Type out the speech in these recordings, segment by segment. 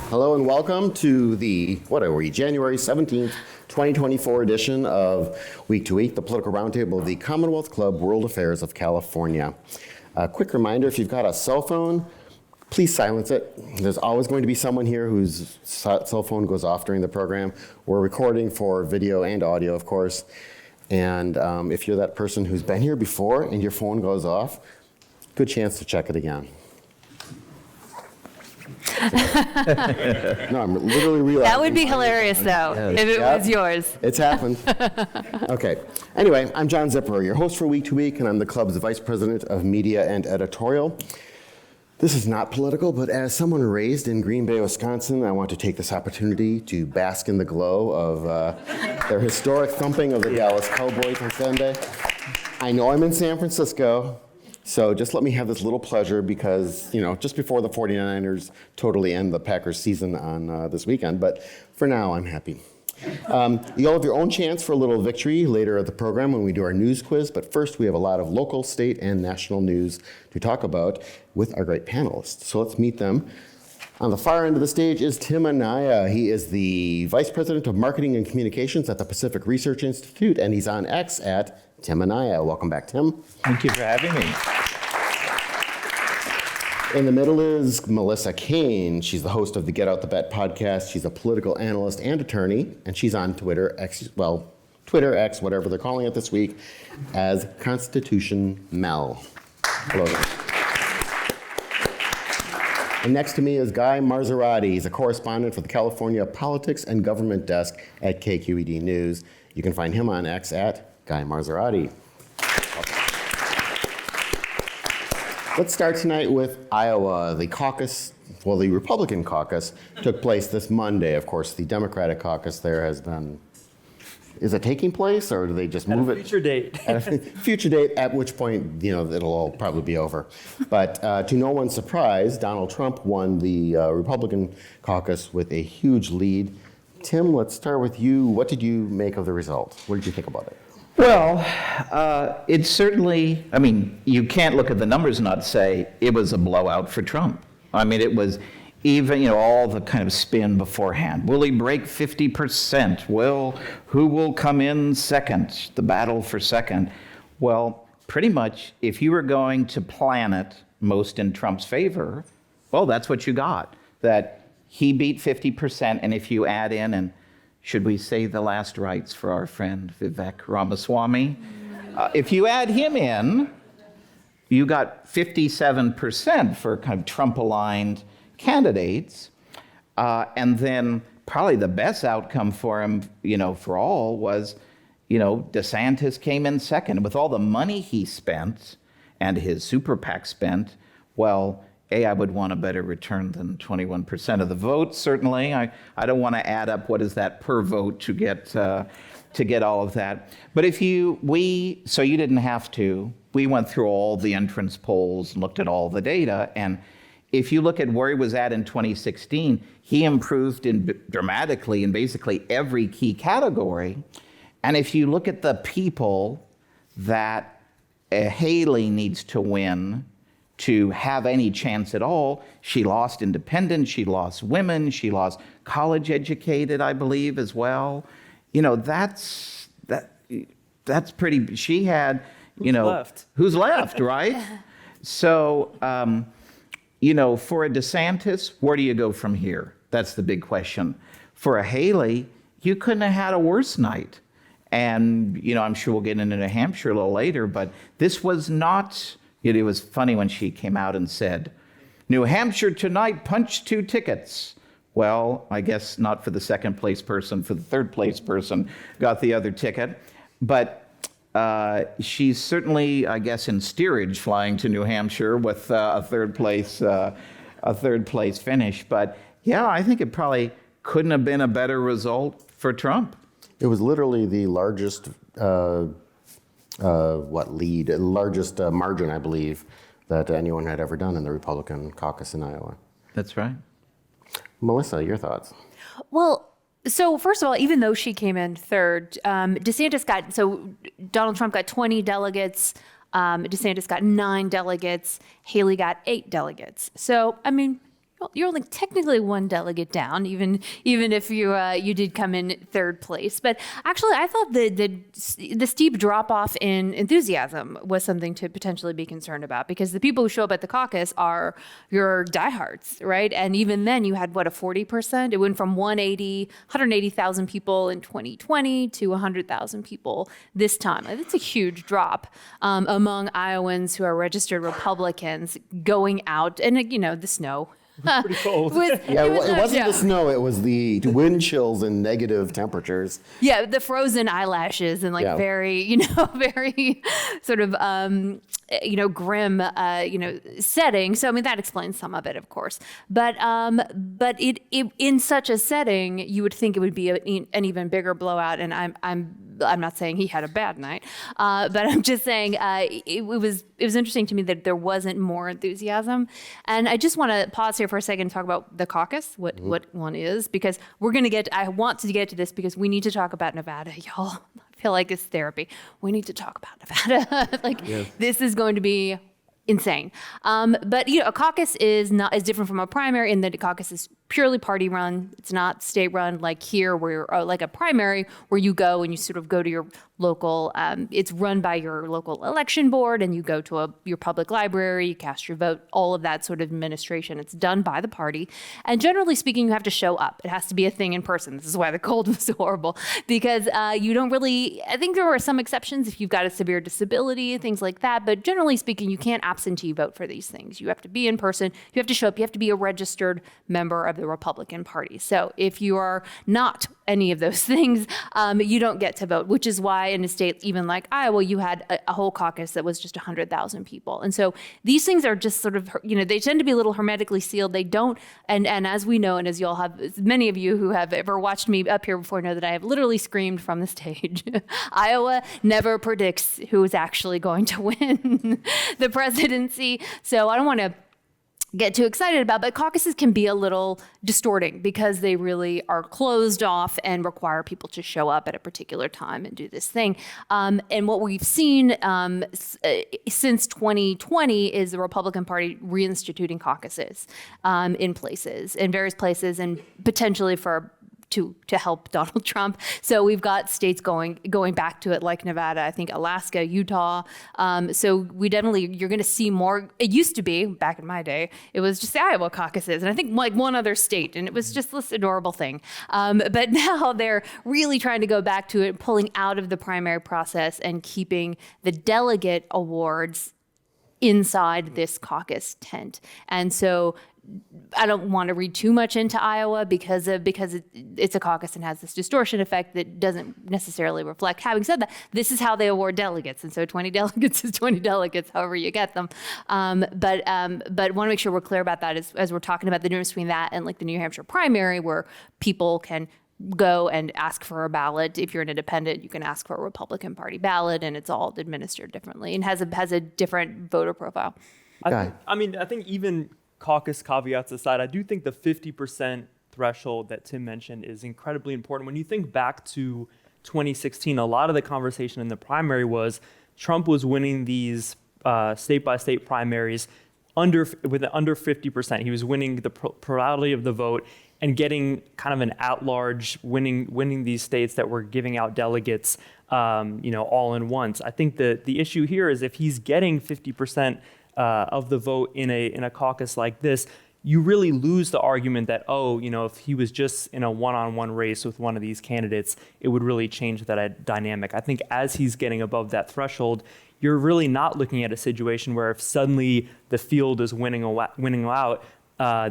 Hello and welcome to the, what are we, January 17th, 2024 edition of Week to Week, the political roundtable of the Commonwealth Club World Affairs of California. A quick reminder, if you've got a cell phone, please silence it. There's always going to be someone here whose cell phone goes off during the program. We're recording for video and audio, of course. And if you're that person who's been here before and your phone goes off, good chance to check it again. No, I'm literally realizing. That would be hilarious, though, if it was yours. It's happened. Okay. Anyway, I'm John Zipper, your host for Week to Week, and I'm the club's vice president of media and editorial. This is not political, but as someone raised in Green Bay, Wisconsin, I want to take this opportunity to bask in the glow of their historic thumping of the Dallas Cowboys on Sunday. I know I'm in San Francisco, so just let me have this little pleasure because, you know, just before the 49ers totally end the Packers season on this weekend, but for now, I'm happy. You'll have your own chance for a little victory later at the program when we do our news quiz, but first we have a lot of local, state, and national news to talk about with our great panelists. So let's meet them. On the far end of the stage is Tim Anaya. He is the Vice President of Marketing and Communications at the Pacific Research Institute, and he's on X at Tim Anaya. Welcome back, Tim. Thank you for having me. In the middle is Melissa Kane. She's the host of the Get Out the Bet podcast. She's a political analyst and attorney, and she's on Twitter X, whatever they're calling it this week, as Constitution Mel. Hello there. And next to me is Guy Marzorati. He's a correspondent for the California Politics and Government Desk at KQED News. You can find him on X at Guy Marzorati. Let's start tonight with Iowa. The Republican caucus took place this Monday. Of course, the Democratic caucus there has been, is it taking place or do they just move it? At a future date. At a future date, at which point, you know, it'll all probably be over. But to no one's surprise, Donald Trump won the Republican caucus with a huge lead. Tim, let's start with you. What did you make of the result? What did you think about it? Well, it's certainly, I mean, you can't look at the numbers and not say it was a blowout for Trump. I mean, it was even, you know, all the kind of spin beforehand. Will he break 50%? Who will come in second? The battle for second. Well, pretty much, if you were going to plan it most in Trump's favor, well, that's what you got. That he beat 50%, and if you add in, and should we say the last rites for our friend Vivek Ramaswamy? If you add him in, you got 57% for kind of Trump-aligned candidates. And then probably the best outcome for him, you know, for all was, you know, DeSantis came in second. With all the money he spent and his super PAC spent, well, I would want a better return than 21% of the vote, certainly. I don't want to add up what is that per vote to get all of that. But so you didn't have to. We went through all the entrance polls and looked at all the data. And if you look at where he was at in 2016, he improved dramatically in basically every key category. And if you look at the people that Haley needs to win to have any chance at all, she lost independents, she lost women, she lost college educated, I believe, as well. You know, that's pretty, she had, you know. Who's left, right? So, you know, for a DeSantis, where do you go from here? That's the big question. For a Haley, you couldn't have had a worse night. And, you know, I'm sure we'll get into New Hampshire a little later, but this was not, it was funny when she came out and said, New Hampshire tonight, punch 2 tickets. Well, I guess not for the second place person, for the third place person got the other ticket. But she's certainly, I guess, in steerage flying to New Hampshire with a third place finish. But yeah, I think it probably couldn't have been a better result for Trump. It was literally the largest largest margin, I believe, that anyone had ever done in the Republican caucus in Iowa. That's right. Melissa, your thoughts? Well, so first of all, even though she came in third, Donald Trump got 20 delegates, DeSantis got 9 delegates, Haley got 8 delegates. So, I mean, you're only technically one delegate down, even if you did come in third place. But actually, I thought the steep drop off in enthusiasm was something to potentially be concerned about, because the people who show up at the caucus are your diehards, right? And even then, you had a 40%. It went from 180,000 people in 2020 to 100,000 people this time. That's a huge drop among Iowans who are registered Republicans going out, and the snow. Pretty cold. Yeah, it wasn't the snow, it was the wind chills and negative temperatures. Yeah, the frozen eyelashes and Yeah. very, very sort of, grim, setting. So, I mean, that explains some of it, of course. But it in such a setting, you would think it would be an even bigger blowout. And I'm not saying he had a bad night, but I'm just saying it was interesting to me that there wasn't more enthusiasm. And I just want to pause here for a second and talk about the caucus, what one is, because I want to get to this because we need to talk about Nevada, y'all. I feel like it's therapy. We need to talk about Nevada. This is going to be insane. But a caucus is different from a primary in that a caucus is purely party run. It's not state run like here, where like a primary where you go and you sort of go to your local. It's run by your local election board, and you go to your public library, you cast your vote, all of that sort of administration. It's done by the party, and generally speaking, you have to show up. It has to be a thing in person. This is why the cold was so horrible, because you don't really. I think there are some exceptions if you've got a severe disability, things like that. But generally speaking, you can't absentee vote for these things. You have to be in person. You have to show up. You have to be a registered member of the Republican Party. So if you are not any of those things, you don't get to vote, which is why in a state even like Iowa, you had a whole caucus that was just 100,000 people. And so these things are just sort of, they tend to be a little hermetically sealed. They don't, and as we know, and as you'll have, many of you who have ever watched me up here before know that I have literally screamed from the stage, Iowa never predicts who is actually going to win the presidency. So I don't want to get too excited about, but caucuses can be a little distorting because they really are closed off and require people to show up at a particular time and do this thing. And what we've seen since 2020 is the Republican Party reinstituting caucuses in various places, and potentially to help Donald Trump. So we've got states going back to it, like Nevada, I think Alaska, Utah. So you're going to see more. It used to be, back in my day, it was just the Iowa caucuses, and I think like one other state, and it was just this adorable thing. But now they're really trying to go back to it, pulling out of the primary process and keeping the delegate awards inside this caucus tent. And so I don't want to read too much into Iowa because it's a caucus and has this distortion effect that doesn't necessarily reflect. Having said that, this is how they award delegates, and so 20 delegates is 20 delegates, however you get them. But want to make sure we're clear about that as we're talking about the difference between that and like the New Hampshire primary, where people can go and ask for a ballot. If you're an independent, you can ask for a Republican Party ballot, and it's all administered differently and has a different voter profile. I think even caucus caveats aside, I do think the 50% threshold that Tim mentioned is incredibly important. When you think back to 2016, a lot of the conversation in the primary was Trump was winning these state-by-state primaries under 50%. He was winning the plurality of the vote and getting kind of an at-large winning these states that were giving out delegates, all in once. I think the issue here is if he's getting 50% of the vote in a caucus like this, you really lose the argument that, if he was just in a one-on-one race with one of these candidates, it would really change that dynamic. I think as he's getting above that threshold, you're really not looking at a situation where if suddenly the field is winning out,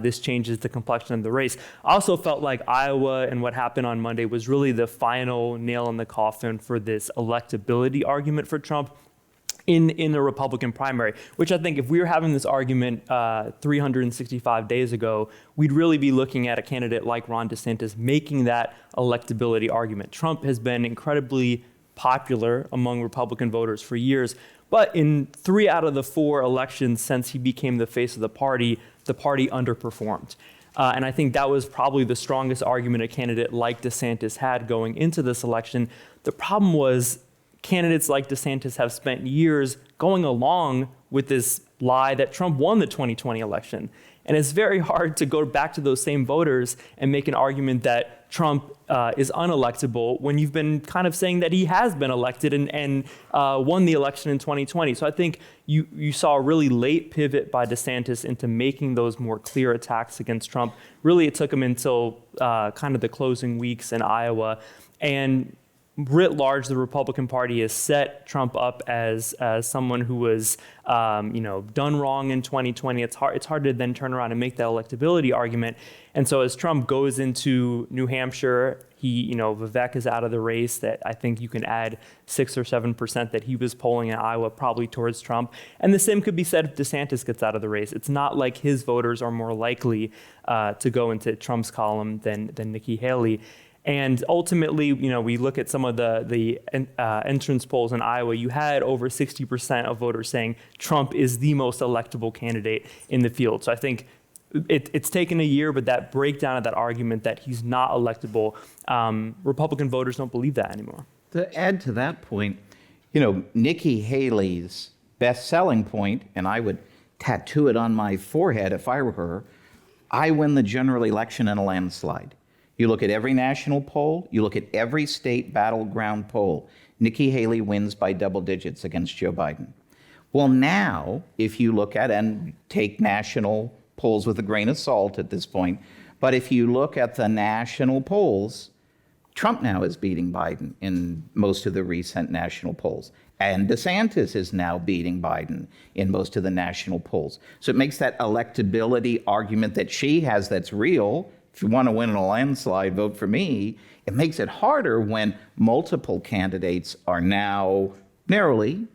this changes the complexion of the race. I also felt like Iowa and what happened on Monday was really the final nail in the coffin for this electability argument for Trump in the Republican primary, which I think if we were having this argument 365 days ago, we'd really be looking at a candidate like Ron DeSantis making that electability argument. Trump has been incredibly popular among Republican voters for years, but in 3 out of the 4 elections since he became the face of the party underperformed. And I think that was probably the strongest argument a candidate like DeSantis had going into this election. The problem was candidates like DeSantis have spent years going along with this lie that Trump won the 2020 election. And it's very hard to go back to those same voters and make an argument that Trump is unelectable when you've been kind of saying that he has been elected and won the election in 2020. So I think you saw a really late pivot by DeSantis into making those more clear attacks against Trump. Really, it took him until kind of the closing weeks in Iowa. And writ large, the Republican Party has set Trump up as someone who was, done wrong in 2020. It's hard to then turn around and make that electability argument. And so as Trump goes into New Hampshire, Vivek is out of the race. That I think you can add 6 or 7% that he was polling in Iowa, probably towards Trump. And the same could be said if DeSantis gets out of the race. It's not like his voters are more likely to go into Trump's column than Nikki Haley. And ultimately, we look at some of the entrance polls in Iowa. You had over 60% of voters saying Trump is the most electable candidate in the field. So I think it's taken a year, but that breakdown of that argument that he's not electable, Republican voters don't believe that anymore. To add to that point, Nikki Haley's best selling point, and I would tattoo it on my forehead if I were her, I win the general election in a landslide. You look at every national poll, you look at every state battleground poll, Nikki Haley wins by double digits against Joe Biden. Well, now, if you look at and take national polls with a grain of salt at this point, but if you look at the national polls, Trump now is beating Biden in most of the recent national polls. And DeSantis is now beating Biden in most of the national polls. So it makes that electability argument that she has that's real. If you want to win in a landslide, vote for me. It makes it harder when multiple candidates are now narrowly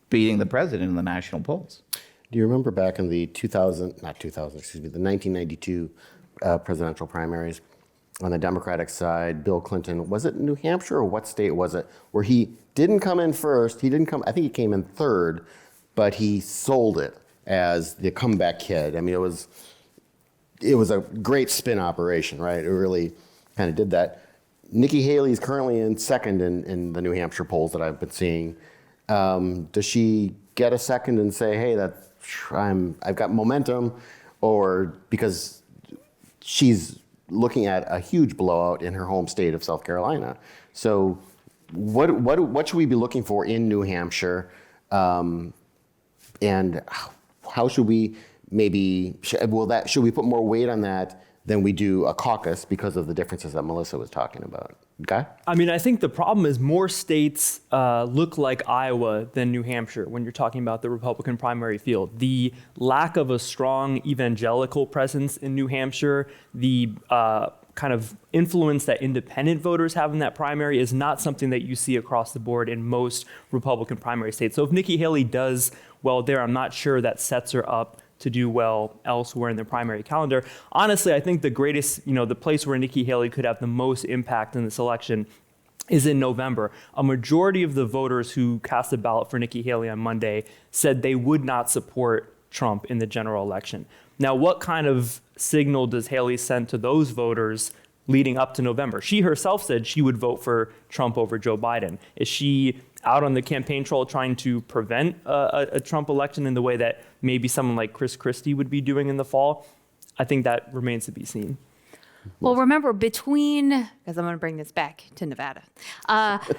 beating the president in the national polls. Do you remember back in the 1992 presidential primaries on the Democratic side, Bill Clinton, was it New Hampshire or what state was it, where he didn't come in first, I think he came in third, but he sold it as the comeback kid. I mean, it was a great spin operation, right? It really kind of did that. Nikki Haley is currently in second in the New Hampshire polls that I've been seeing. Does she get a second and say, hey, I've got momentum, or because she's looking at a huge blowout in her home state of South Carolina? So what should we be looking for in New Hampshire? And how should we should we put more weight on that than we do a caucus because of the differences that Melissa was talking about? Okay? I mean, I think the problem is more states look like Iowa than New Hampshire when you're talking about the Republican primary field. The lack of a strong evangelical presence in New Hampshire, the kind of influence that independent voters have in that primary is not something that you see across the board in most Republican primary states. So if Nikki Haley does well there, I'm not sure that sets her up to do well elsewhere in the primary calendar. Honestly, I think the greatest, the place where Nikki Haley could have the most impact in this election is in November. A majority of the voters who cast a ballot for Nikki Haley on Monday said they would not support Trump in the general election. Now, what kind of signal does Haley send to those voters leading up to November? She herself said she would vote for Trump over Joe Biden. Is she out on the campaign trail trying to prevent a Trump election in the way that maybe someone like Chris Christie would be doing in the fall? I think that remains to be seen. Well, remember, because I'm going to bring this back to Nevada,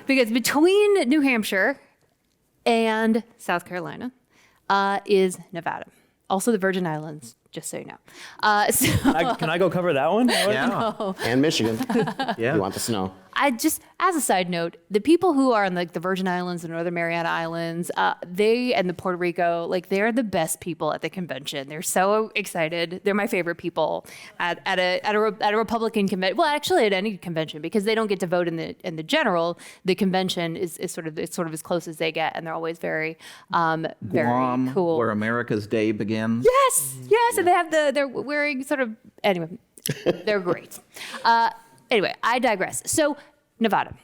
because between New Hampshire and South Carolina is Nevada, also the Virgin Islands, just so you know. Can I go cover that one? Yeah. And Michigan. Yeah. You want the snow. I just, as a side note, the people who are on the Virgin Islands, the Northern Mariana Islands, and the Puerto Rico, they're the best people at the convention. They're so excited. They're my favorite people at a Republican convention. Well, actually, at any convention, because they don't get to vote in the general. The convention is sort of as close as they get, and they're always very Guam, cool. where America's Day begins. Yes, and they're wearing anyway, they're great. Anyway, I digress. So Nevada.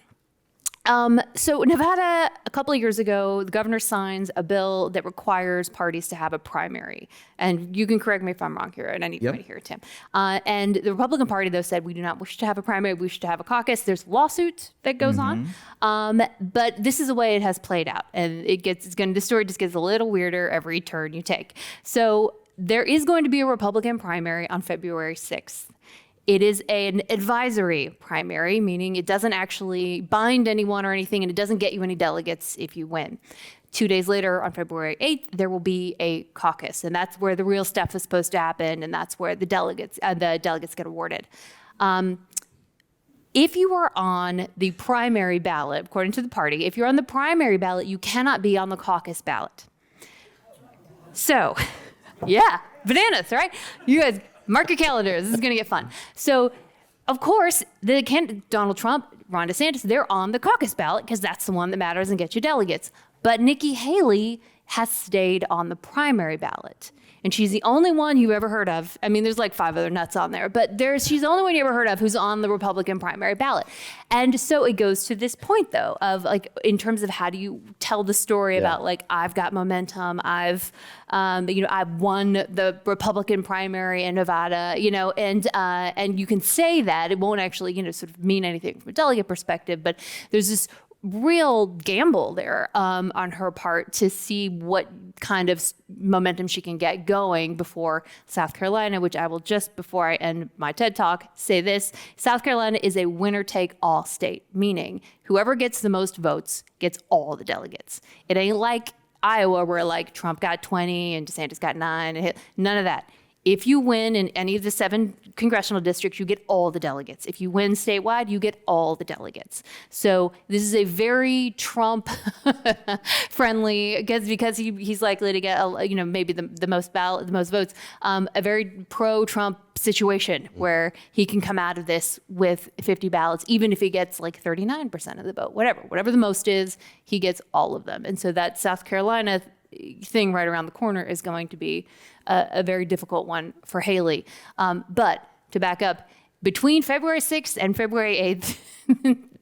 Nevada, a couple of years ago, the governor signs a bill that requires parties to have a primary. And you can correct me if I'm wrong here, and I need to hear it, Tim. And the Republican Party, though, said we do not wish to have a primary, we wish to have a caucus. There's a lawsuit that goes on. But this is the way it has played out. And the story just gets a little weirder every turn you take. So there is going to be a Republican primary on February 6th. It is an advisory primary, meaning it doesn't actually bind anyone or anything, and it doesn't get you any delegates if you win. 2 days later, on February 8th, there will be a caucus, and that's where the real stuff is supposed to happen, and that's where the delegates get awarded. If you are on the primary ballot, according to the party, if you're on the primary ballot, you cannot be on the caucus ballot. So, yeah, bananas, right? You guys, mark your calendars. This is going to get fun. So, of course, Donald Trump, Ron DeSantis, they're on the caucus ballot because that's the one that matters and gets you delegates. But Nikki Haley has stayed on the primary ballot. And she's the only one you've ever heard of. I mean, there's like 5 other nuts on there, but she's the only one you ever heard of who's on the Republican primary ballot. And so it goes to this point, though, of like, in terms of how do you tell the story about like, I've got momentum, I've won the Republican primary in Nevada, and you can say that. It won't actually, sort of mean anything from a delegate perspective, but there's this real gamble there on her part to see what kind of momentum she can get going before South Carolina, which I will just, before I end my TED Talk, say this. South Carolina is a winner-take-all state, meaning whoever gets the most votes gets all the delegates. It ain't like Iowa where like Trump got 20 and DeSantis got 9. None of that. If you win in any of the 7 congressional districts, you get all the delegates. If you win statewide, you get all the delegates. So this is a very Trump friendly, because he's likely to get maybe the most votes. A very pro-Trump situation where he can come out of this with 50 ballots, even if he gets like 39% of the vote. Whatever the most is, he gets all of them. And so that South Carolina thing right around the corner is going to be a very difficult one for Haley. But to back up, between February 6th and February 8th,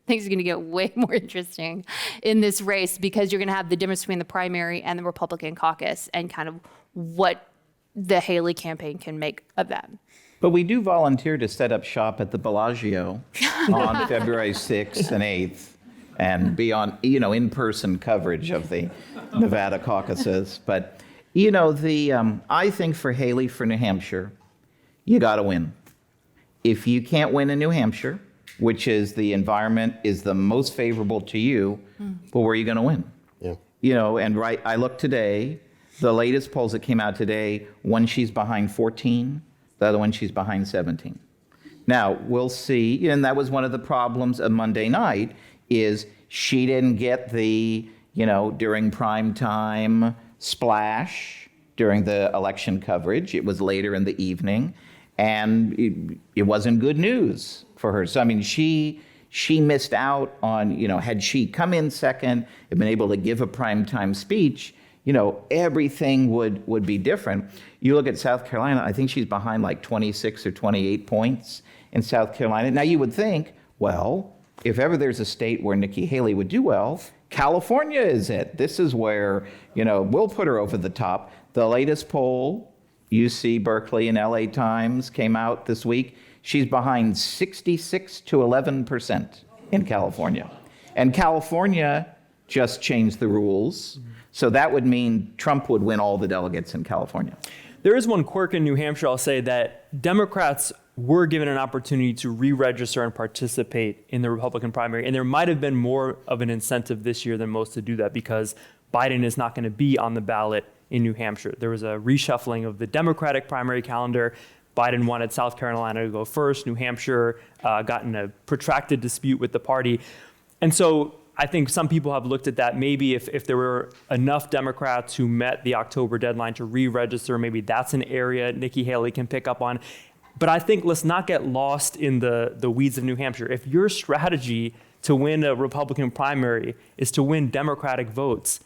things are going to get way more interesting in this race, because you're going to have the difference between the primary and the Republican caucus and kind of what the Haley campaign can make of that. But we do volunteer to set up shop at the Bellagio on February 6th and 8th and be on, in-person coverage of the Nevada caucuses. But, I think for Haley, for New Hampshire, you got to win. If you can't win in New Hampshire, which is the environment is the most favorable to you, well, where are you going to win? Yeah. I looked today, the latest polls that came out today, one she's behind 14, the other one she's behind 17. Now, we'll see, and that was one of the problems of Monday night, is she didn't get the, during prime time splash during the election coverage. It was later in the evening, and it wasn't good news for her. So, I mean, she missed out on, had she come in second and been able to give a prime time speech, everything would be different. You look at South Carolina, I think she's behind like 26 or 28 points in South Carolina. Now, you would think, well, if ever there's a state where Nikki Haley would do well, California is it. This is where, we'll put her over the top. The latest poll, UC Berkeley and LA Times came out this week. She's behind 66 to 11% in California. And California just changed the rules. So that would mean Trump would win all the delegates in California. There is one quirk in New Hampshire, I'll say, that Democrats were given an opportunity to re-register and participate in the Republican primary. And there might have been more of an incentive this year than most to do that, because Biden is not going to be on the ballot in New Hampshire. There was a reshuffling of the Democratic primary calendar. Biden wanted South Carolina to go first. New Hampshire got in a protracted dispute with the party. And so I think some people have looked at that. Maybe if there were enough Democrats who met the October deadline to re-register, maybe that's an area Nikki Haley can pick up on. But I think let's not get lost in the weeds of New Hampshire. If your strategy to win a Republican primary is to win Democratic votes,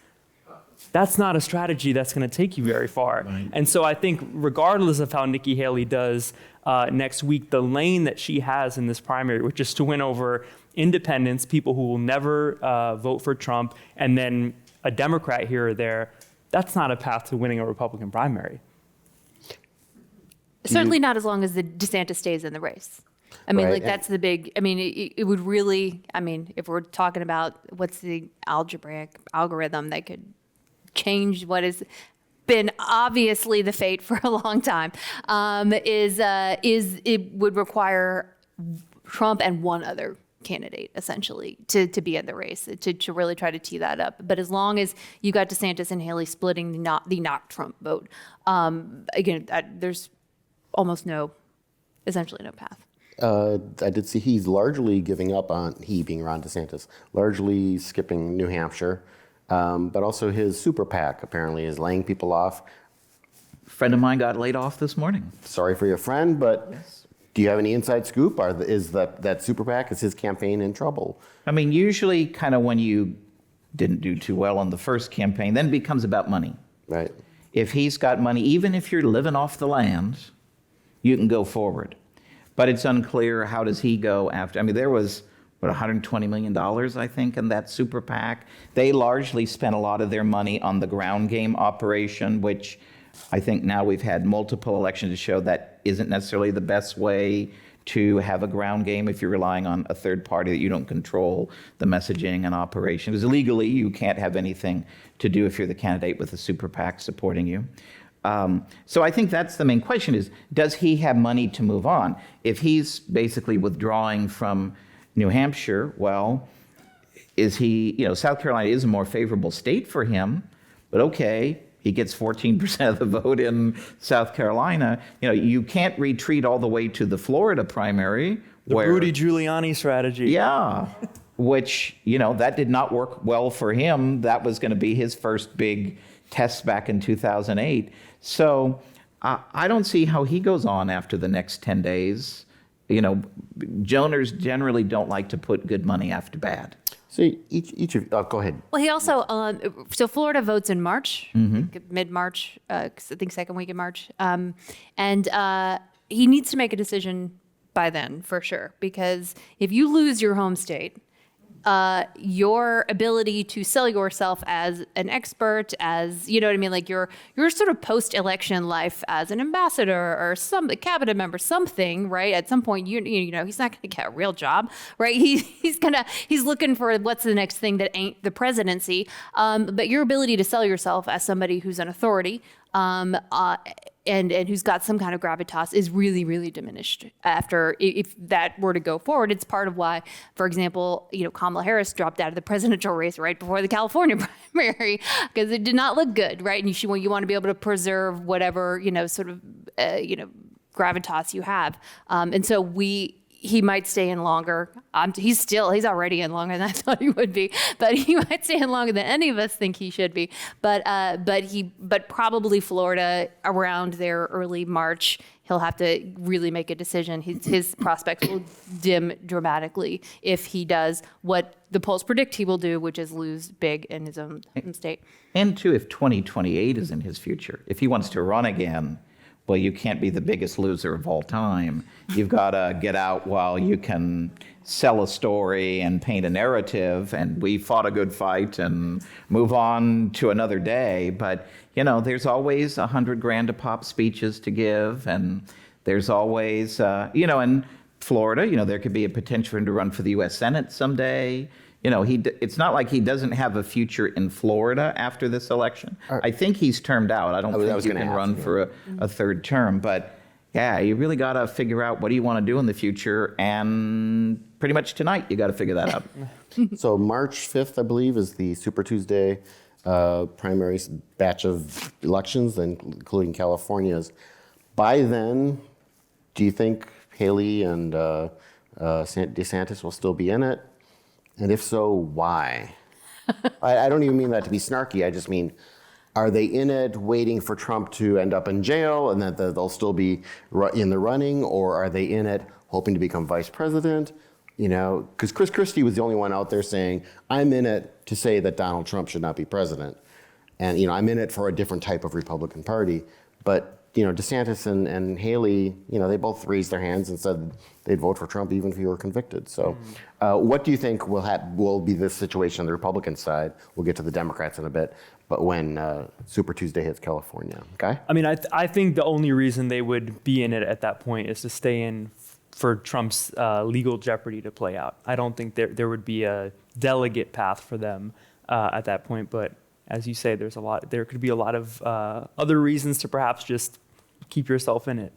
that's not a strategy that's going to take you very far. Right. And so I think regardless of how Nikki Haley does next week, the lane that she has in this primary, which is to win over independents, people who will never vote for Trump, and then a Democrat here or there, that's not a path to winning a Republican primary. Certainly not as long as the DeSantis stays in the race. I mean, like that's the big, I mean, it would really, I mean, if we're talking about what's the algebraic algorithm that could change what is, been obviously the fate for a long time, is it would require Trump and one other candidate essentially to be in the race to really try to tee that up. But as long as you got DeSantis and Haley splitting the not Trump vote, again, there's almost essentially no path. I did see he's largely giving up on, he being Ron DeSantis, largely skipping New Hampshire, but also his super PAC apparently is laying people off. Friend of mine got laid off this morning. Sorry for your friend, but do you have any inside scoop? Is that super PAC, is his campaign in trouble? I mean, usually kind of when you didn't do too well on the first campaign, then it becomes about money. Right. If he's got money, even if you're living off the land, you can go forward. But it's unclear, how does he go after? I mean, there was, $120 million, I think, in that super PAC. They largely spent a lot of their money on the ground game operation, which I think now we've had multiple elections to show that isn't necessarily the best way to have a ground game if you're relying on a third party that you don't control the messaging and operation. Because legally, you can't have anything to do if you're the candidate with a super PAC supporting you. So I think that's the main question is, does he have money to move on? If he's basically withdrawing from New Hampshire, well, is he, South Carolina is a more favorable state for him, but okay, he gets 14% of the vote in South Carolina. You can't retreat all the way to the Florida primary. The Rudy Giuliani strategy. Yeah, which, that did not work well for him. That was going to be his first big test back in 2008. So I don't see how he goes on after the next 10 days. Joners generally don't like to put good money after bad. So each of go ahead. Well, he also so Florida votes in March, mid-March, I think second week in March, and he needs to make a decision by then for sure, because if you lose your home state, your ability to sell yourself as an expert, as you know what I mean, like your sort of post-election life as an ambassador or some cabinet member, something, right? At some point, he's not going to get a real job, right? He's looking for what's the next thing that ain't the presidency. But your ability to sell yourself as somebody who's an authority, and who's got some kind of gravitas is really, really diminished after, if that were to go forward. It's part of why, for example, Kamala Harris dropped out of the presidential race right before the California primary, because it did not look good, right? And you want to be able to preserve whatever, gravitas you have. And so he might stay in longer. He's already in longer than I thought he would be, but he might stay in longer than any of us think he should be. But probably Florida around there early March, he'll have to really make a decision. His prospects will dim dramatically if he does what the polls predict he will do, which is lose big in his own state. And too, if 2028 is in his future, if he wants to run again, well, you can't be the biggest loser of all time. You've got to get out while you can sell a story and paint a narrative, and we fought a good fight and move on to another day. But, there's always $100,000 a pop speeches to give, and there's always, in Florida, there could be a potential for him to run for the U.S. Senate someday. It's not like he doesn't have a future in Florida after this election. I think he's termed out. I don't think he can run for a third term. But yeah, you really got to figure out what do you want to do in the future. And pretty much tonight, you got to figure that out. So March 5th, I believe, is the Super Tuesday primary batch of elections, including California's. By then, do you think Haley and DeSantis will still be in it? And if so, why? I don't even mean that to be snarky. I just mean, are they in it waiting for Trump to end up in jail and that they'll still be in the running? Or are they in it hoping to become vice president? Because Chris Christie was the only one out there saying, I'm in it to say that Donald Trump should not be president. And, I'm in it for a different type of Republican Party. But, DeSantis and Haley, they both raised their hands and said they'd vote for Trump even if he were convicted. So what do you think will be this situation on the Republican side? We'll get to the Democrats in a bit. But when Super Tuesday hits California, okay? I mean, I think the only reason they would be in it at that point is to stay in for Trump's legal jeopardy to play out. I don't think there would be a delegate path for them at that point. But as you say, there could be a lot of other reasons to perhaps just keep yourself in it.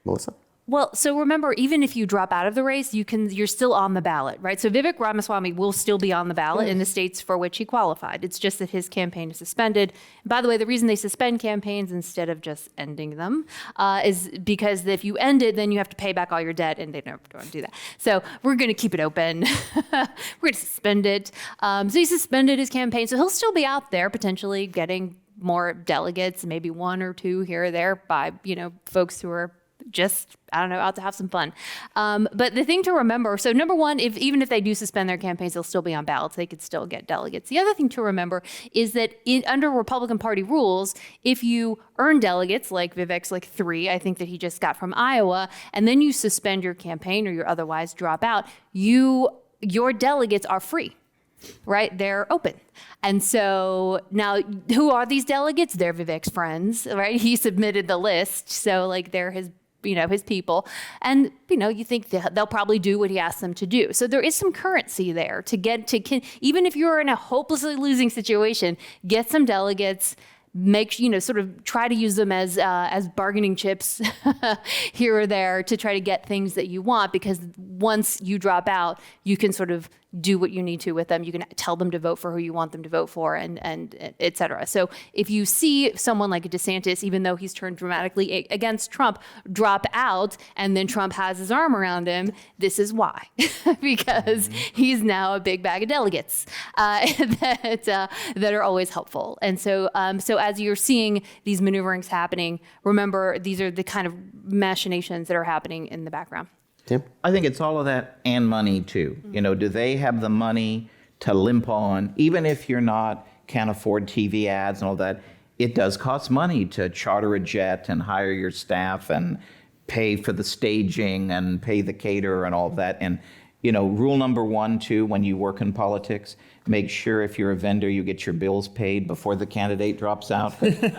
Melissa? Well, so remember, even if you drop out of the race, you're still on the ballot, right? So Vivek Ramaswamy will still be on the ballot in the states for which he qualified. It's just that his campaign is suspended. And by the way, the reason they suspend campaigns instead of just ending them is because if you end it, then you have to pay back all your debt, and they don't want to do that. So we're going to keep it open. We're going to suspend it. So he suspended his campaign, so he'll still be out there potentially getting more delegates, maybe one or two here or there by folks who are just, I don't know, out to have some fun. But the thing to remember, so number one, even if they do suspend their campaigns, they'll still be on ballots. They could still get delegates. The other thing to remember is that under Republican Party rules, if you earn delegates, like Vivek's 3, I think that he just got from Iowa, and then you suspend your campaign or you otherwise drop out, your delegates are free. Right? They're open. And so now who are these delegates? They're Vivek's friends, right? He submitted the list. So they're his people. And, you think they'll probably do what he asks them to do. So there is some currency there even if you're in a hopelessly losing situation, get some delegates, sort of try to use them as bargaining chips here or there to try to get things that you want, because once you drop out, you can sort of do what you need to with them. You can tell them to vote for who you want them to vote for, and et cetera. So if you see someone like DeSantis, even though he's turned dramatically against Trump, drop out, and then Trump has his arm around him, this is why. Because he's now a big bag of delegates that are always helpful. And so as you're seeing these maneuverings happening, remember, these are the kind of machinations that are happening in the background. Tim? I think it's all of that and money too. Do they have the money to limp on, even if can't afford TV ads and all that? It does cost money to charter a jet and hire your staff and pay for the staging and pay the caterer and all of that. And rule number 1 too, when you work in politics, make sure if you're a vendor, you get your bills paid before the candidate drops out.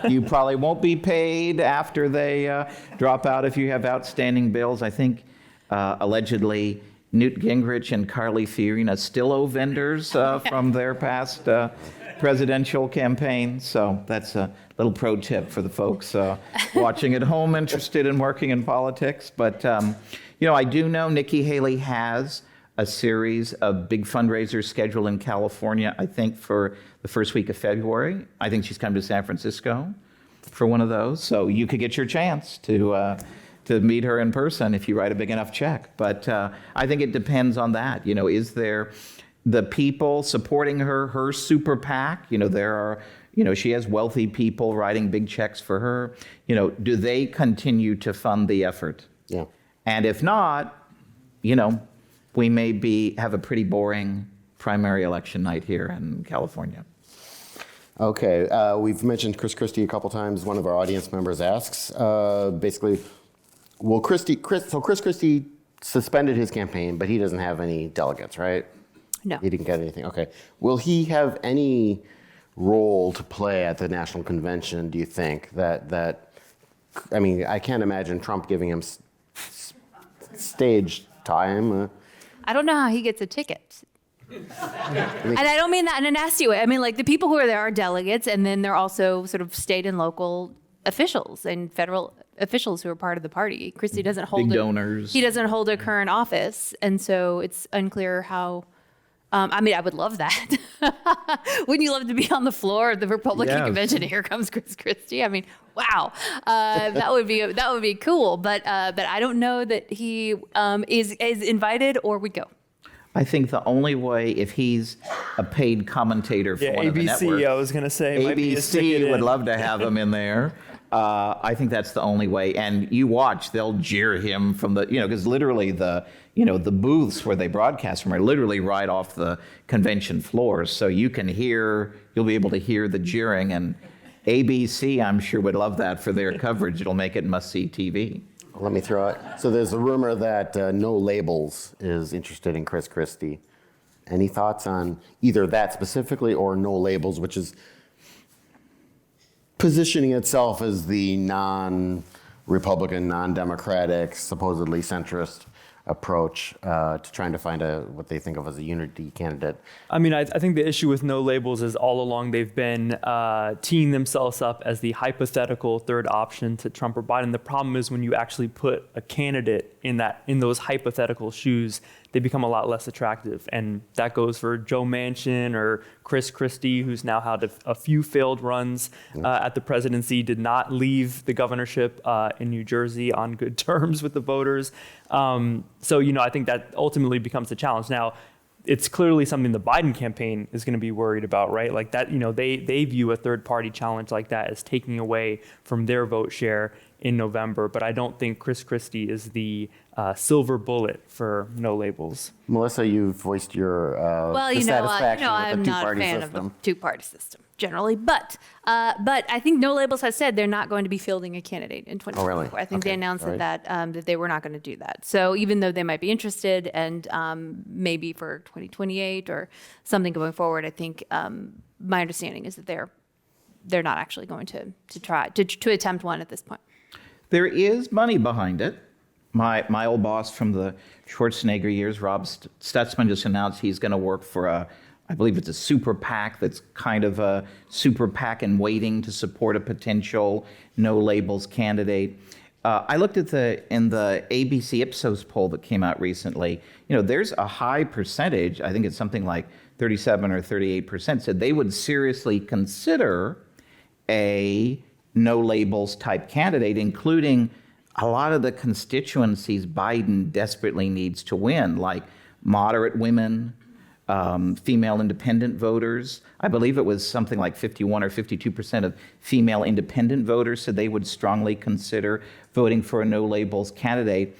You probably won't be paid after they drop out if you have outstanding bills. I think allegedly Newt Gingrich and Carly Fiorina still owe vendors from their past presidential campaign. So that's a little pro tip for the folks watching at home interested in working in politics. But, I do know Nikki Haley has a series of big fundraisers scheduled in California, I think for the first week of February. I think she's come to San Francisco for one of those. So you could get your chance to meet her in person if you write a big enough check. But I think it depends on that. Is there the people supporting her super PAC? There are, she has wealthy people writing big checks for her. Do they continue to fund the effort? Yeah. And if not, we may have a pretty boring primary election night here in California. Okay, we've mentioned Chris Christie a couple times. One of our audience members asks, basically, so Chris Christie suspended his campaign, but he doesn't have any delegates, right? No. He didn't get anything. Okay. Will he have any role to play at the national convention, do you think? I can't imagine Trump giving him stage time. I don't know how he gets a ticket. And I don't mean that in a nasty way. I mean, the people who are there are delegates, and then they're also sort of state and local officials and federal officials who are part of the party. Christie doesn't hold big donors. He doesn't hold a current office, and so it's unclear how. I would love that. Wouldn't you love to be on the floor of the Republican convention? Here comes Chris Christie. Wow, that would be cool. But I don't know that he is invited or would go. I think the only way, if he's a paid commentator for one of the ABC, networks, I was going to say, might be a stick it ABC would in. love to have him in there. I think that's the only way. And you watch, they'll jeer him from the, because literally the booths where they broadcast from are literally right off the convention floors. So you'll be able to hear the jeering. And ABC, I'm sure, would love that for their coverage. It'll make it must-see TV. Let me throw it. So there's a rumor that No Labels is interested in Chris Christie. Any thoughts on either that specifically or No Labels, which is positioning itself as the non-Republican, non-Democratic, supposedly centrist approach to trying to find what they think of as a unity candidate. I mean, I think the issue with no labels is all along they've been teeing themselves up as the hypothetical third option to Trump or Biden. The problem is when you actually put a candidate in those hypothetical shoes, they become a lot less attractive. And that goes for Joe Manchin or Chris Christie, who's now had a few failed runs at the presidency, did not leave the governorship in New Jersey on good terms with the voters. So, I think that ultimately becomes a challenge. Now, it's clearly something the Biden campaign is going to be worried about, right? Like that, they view a third party challenge like that as taking away from their vote share in November. But I don't think Chris Christie is the silver bullet for no labels. Melissa, you voiced your dissatisfaction I'm with the not a two-party fan system. of the two-party system generally, but I think No Labels has said they're not going to be fielding a candidate in 2024. Oh, really? I think Okay. they announced All right. that they were not going to do that. So even though they might be interested and maybe for 2028 or something going forward, I think my understanding is that they're not actually going to try to attempt one at this point. There is money behind it. My old boss from the Schwarzenegger years, Rob Stutzman, just announced he's going to work for I believe it's a super PAC that's kind of a super PAC in waiting to support a potential no labels candidate. I looked at in the ABC Ipsos poll that came out recently. There's a high percentage, I think it's something like 37 or 38%, said they would seriously consider a no labels type candidate, including a lot of the constituencies Biden desperately needs to win, like moderate women, female independent voters. I believe it was something like 51 or 52% of female independent voters said they would strongly consider voting for a no labels candidate.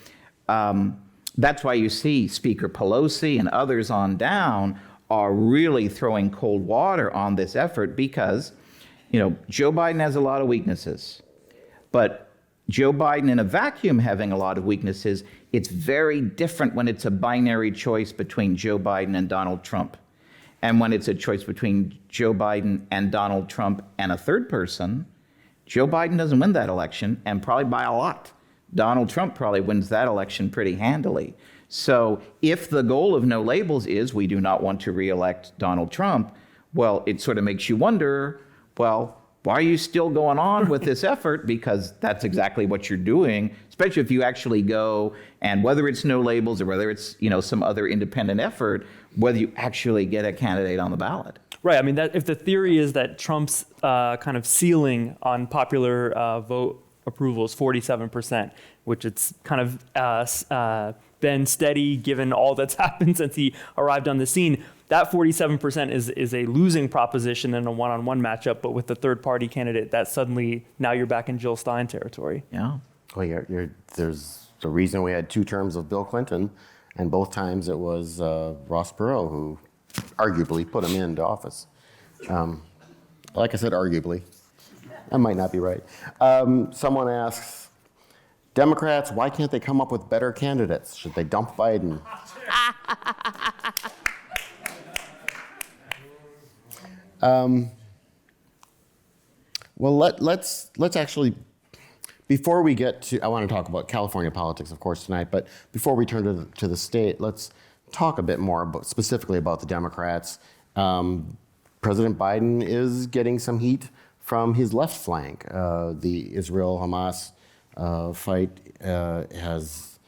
That's why you see Speaker Pelosi and others on down are really throwing cold water on this effort because, Joe Biden has a lot of weaknesses, but Joe Biden in a vacuum having a lot of weaknesses, it's very different when it's a binary choice between Joe Biden and Donald Trump. And when it's a choice between Joe Biden and Donald Trump and a third person, Joe Biden doesn't win that election, and probably by a lot. Donald Trump probably wins that election pretty handily. So if the goal of no labels is we do not want to reelect Donald Trump, well, it sort of makes you wonder, well, why are you still going on with this effort? Because that's exactly what you're doing, especially if you actually go and whether it's no labels or whether it's, some other independent effort, whether you actually get a candidate on the ballot. Right. I mean, if the theory is that Trump's kind of ceiling on popular vote approval is 47%, which it's kind of been steady given all that's happened since he arrived on the scene. That 47% is a losing proposition in a one-on-one matchup, but with the third-party candidate, that suddenly now you're back in Jill Stein territory. Yeah. Well, there's the reason we had 2 terms of Bill Clinton, and both times it was Ross Perot who arguably put him into office. Like I said, arguably. I might not be right. Someone asks, Democrats, why can't they come up with better candidates? Should they dump Biden? Well, let's actually, before we get to, I want to talk about California politics, of course, tonight, but before we turn to the state, let's talk a bit more specifically about the Democrats. President Biden is getting some heat from his left flank. The Israel-Hamas fight has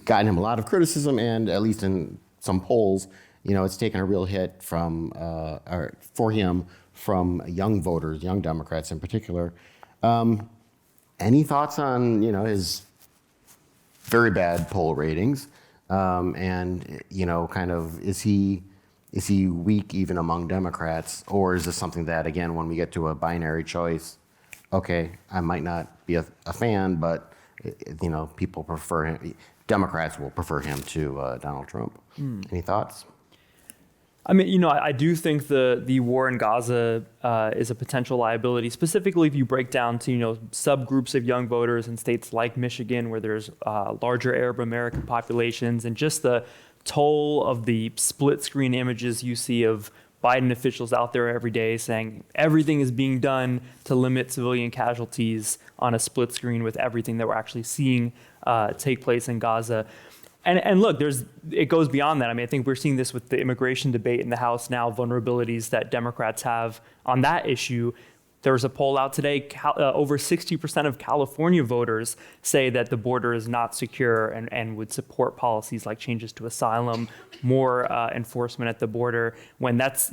gotten him a lot of criticism, and at least in some polls, it's taken a real hit for him from young voters, young Democrats in particular. Any thoughts on his very bad poll ratings, and kind of is he weak even among Democrats, or is this something that again when we get to a binary choice, okay, I might not be a fan, but people prefer him. Democrats will prefer him to Donald Trump. Any thoughts? I mean, I do think the war in Gaza is a potential liability, specifically if you break down to, subgroups of young voters in states like Michigan, where there's larger Arab American populations, and just the toll of the split screen images you see of Biden officials out there every day saying everything is being done to limit civilian casualties on a split screen with everything that we're actually seeing take place in Gaza. And look, it goes beyond that. I mean, I think we're seeing this with the immigration debate in the House now, vulnerabilities that Democrats have on that issue. There was a poll out today, over 60% of California voters say that the border is not secure and would support policies like changes to asylum, more enforcement at the border. When that's,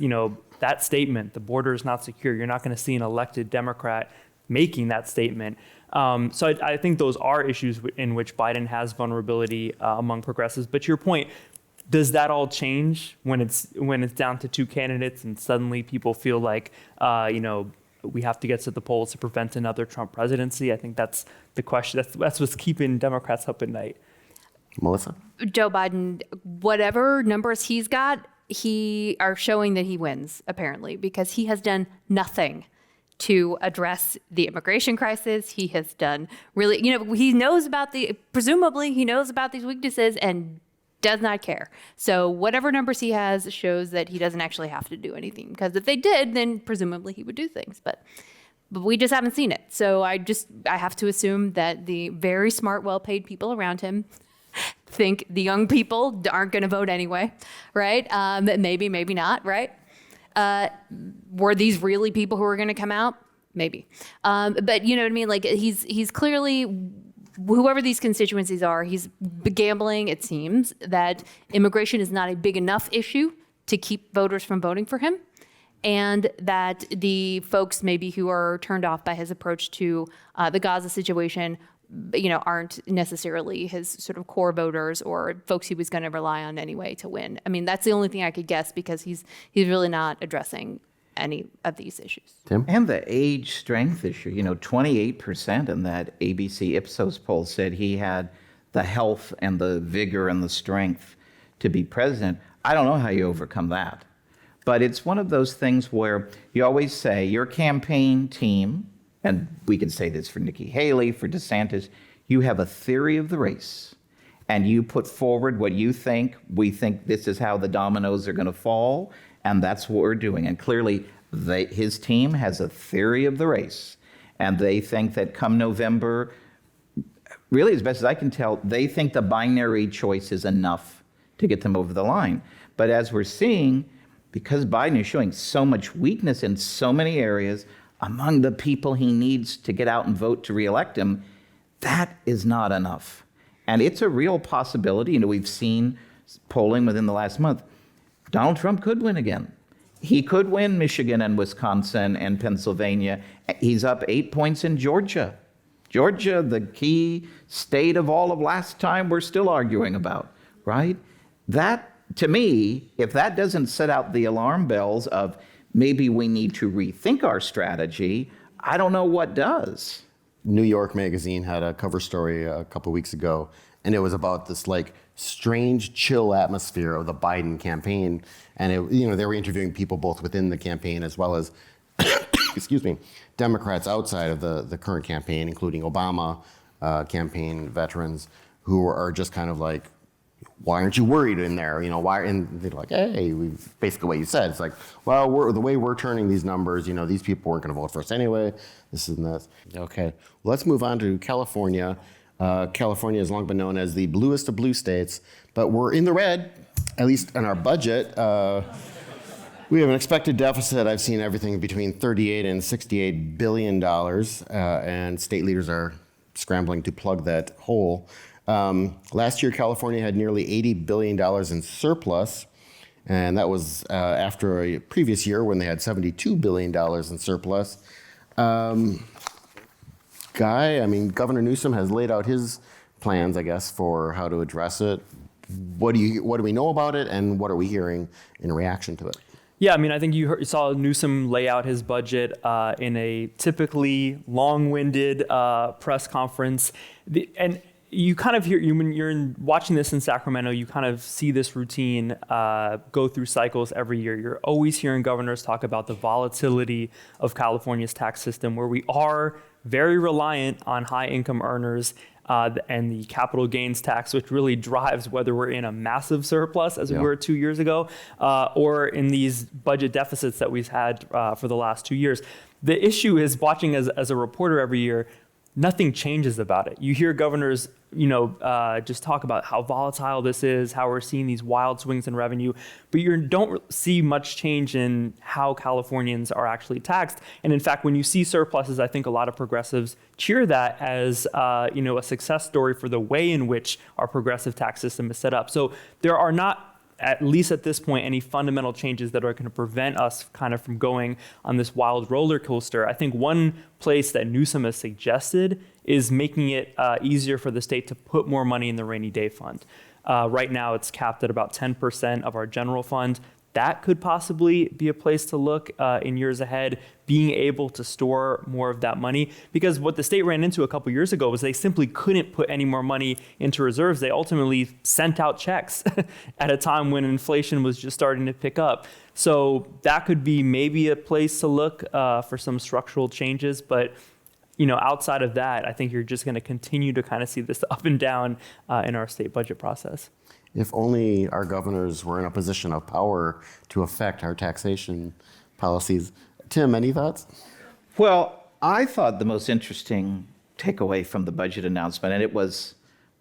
that statement, the border is not secure, you're not going to see an elected Democrat making that statement. So I think those are issues in which Biden has vulnerability among progressives. But to your point, does that all change when it's down to two candidates and suddenly people feel like, we have to get to the polls to prevent another Trump presidency? I think that's the question. That's what's keeping Democrats up at night. Melissa? Joe Biden, whatever numbers he's got, are showing that he wins, apparently, because he has done nothing to address the immigration crisis. He has done really, he knows about presumably he knows about these weaknesses and does not care. So whatever numbers he has shows that he doesn't actually have to do anything, because if they did, then presumably he would do things, but we just haven't seen it. So I have to assume that the very smart, well-paid people around him think the young people aren't going to vote anyway, right? Maybe not, right? Were these really people who were going to come out? Maybe. But you know what I mean? Like he's clearly, whoever these constituencies are, he's gambling, it seems, that immigration is not a big enough issue to keep voters from voting for him, and that the folks maybe who are turned off by his approach to the Gaza situation, aren't necessarily his sort of core voters or folks he was going to rely on anyway to win. I mean, that's the only thing I could guess, because he's really not addressing any of these issues. Tim? And the age strength issue, 28% in that ABC Ipsos poll said he had the health and the vigor and the strength to be president. I don't know how you overcome that. But it's one of those things where you always say your campaign team, and we can say this for Nikki Haley, for DeSantis, you have a theory of the race, and you put forward what you think. We think this is how the dominoes are going to fall, and that's what we're doing. And clearly, his team has a theory of the race, and they think that come November, really, as best as I can tell, they think the binary choice is enough to get them over the line. But as we're seeing, because Biden is showing so much weakness in so many areas, among the people he needs to get out and vote to reelect him, that is not enough. And it's a real possibility. We've seen polling within the last month. Donald Trump could win again. He could win Michigan and Wisconsin and Pennsylvania. He's up 8 points in Georgia. Georgia, the key state of all of last time we're still arguing about, right? That, to me, if that doesn't set out the alarm bells of maybe we need to rethink our strategy, I don't know what does. New York Magazine had a cover story a couple weeks ago, and it was about this strange, chill atmosphere of the Biden campaign. And they were interviewing people both within the campaign as well as, excuse me, Democrats outside of the current campaign, including Obama campaign veterans, who are just kind of like, why aren't you worried in there? Why? And they're like, hey, basically what you said. It's like, well, the way we're turning these numbers, these people weren't going to vote for us anyway. This and that. Okay, well, let's move on to California. California has long been known as the bluest of blue states, but we're in the red, at least in our budget. We have an expected deficit. I've seen everything between $38 and $68 billion, and state leaders are scrambling to plug that hole. Last year, California had nearly $80 billion in surplus, and that was after a previous year when they had $72 billion in surplus. Governor Newsom has laid out his plans, I guess, for how to address it. What do we know about it, and what are we hearing in reaction to it? Yeah, I think you saw Newsom lay out his budget in a typically long-winded press conference. And you kind of hear, when you're watching this in Sacramento, you kind of see this routine go through cycles every year. You're always hearing governors talk about the volatility of California's tax system, where we are very reliant on high-income earners and the capital gains tax, which really drives whether we're in a massive surplus, as we were 2 years ago, or in these budget deficits that we've had for the last 2 years. The issue is, watching as a reporter every year, nothing changes about it. You hear governors, just talk about how volatile this is, how we're seeing these wild swings in revenue, but you don't see much change in how Californians are actually taxed. And in fact, when you see surpluses, I think a lot of progressives cheer that as a success story for the way in which our progressive tax system is set up. So there are not, at least at this point, any fundamental changes that are going to prevent us kind of from going on this wild roller coaster. I think one place that Newsom has suggested is making it easier for the state to put more money in the rainy day fund. Right now, it's capped at about 10% of our general fund. That could possibly be a place to look in years ahead, being able to store more of that money. Because what the state ran into a couple years ago was they simply couldn't put any more money into reserves. They ultimately sent out checks at a time when inflation was just starting to pick up. So that could be maybe a place to look for some structural changes. But outside of that, I think you're just going to continue to kind of see this up and down in our state budget process. If only our governors were in a position of power to affect our taxation policies. Tim, any thoughts? Well, I thought the most interesting takeaway from the budget announcement, and it was,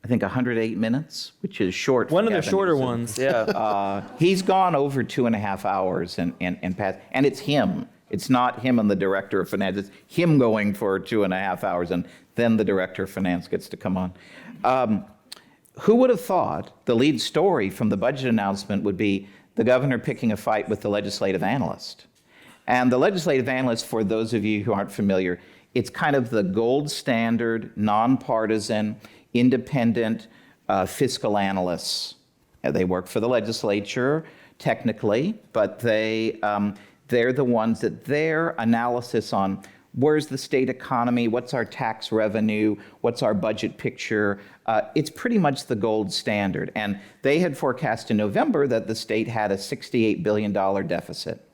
I think, 108 minutes, which is short. One of the Gavin shorter Newsom. ones, yeah. He's gone over 2.5 hours and passed, and it's him. It's not him and the director of finance. It's him going for 2.5 hours, and then the director of finance gets to come on. Who would have thought the lead story from the budget announcement would be the governor picking a fight with the legislative analyst? And the legislative analyst, for those of you who aren't familiar, it's kind of the gold standard, nonpartisan, independent fiscal analysts. They work for the legislature, technically, but they're the ones that their analysis on where's the state economy, what's our tax revenue, what's our budget picture, it's pretty much the gold standard. And they had forecast in November that the state had a $68 billion deficit.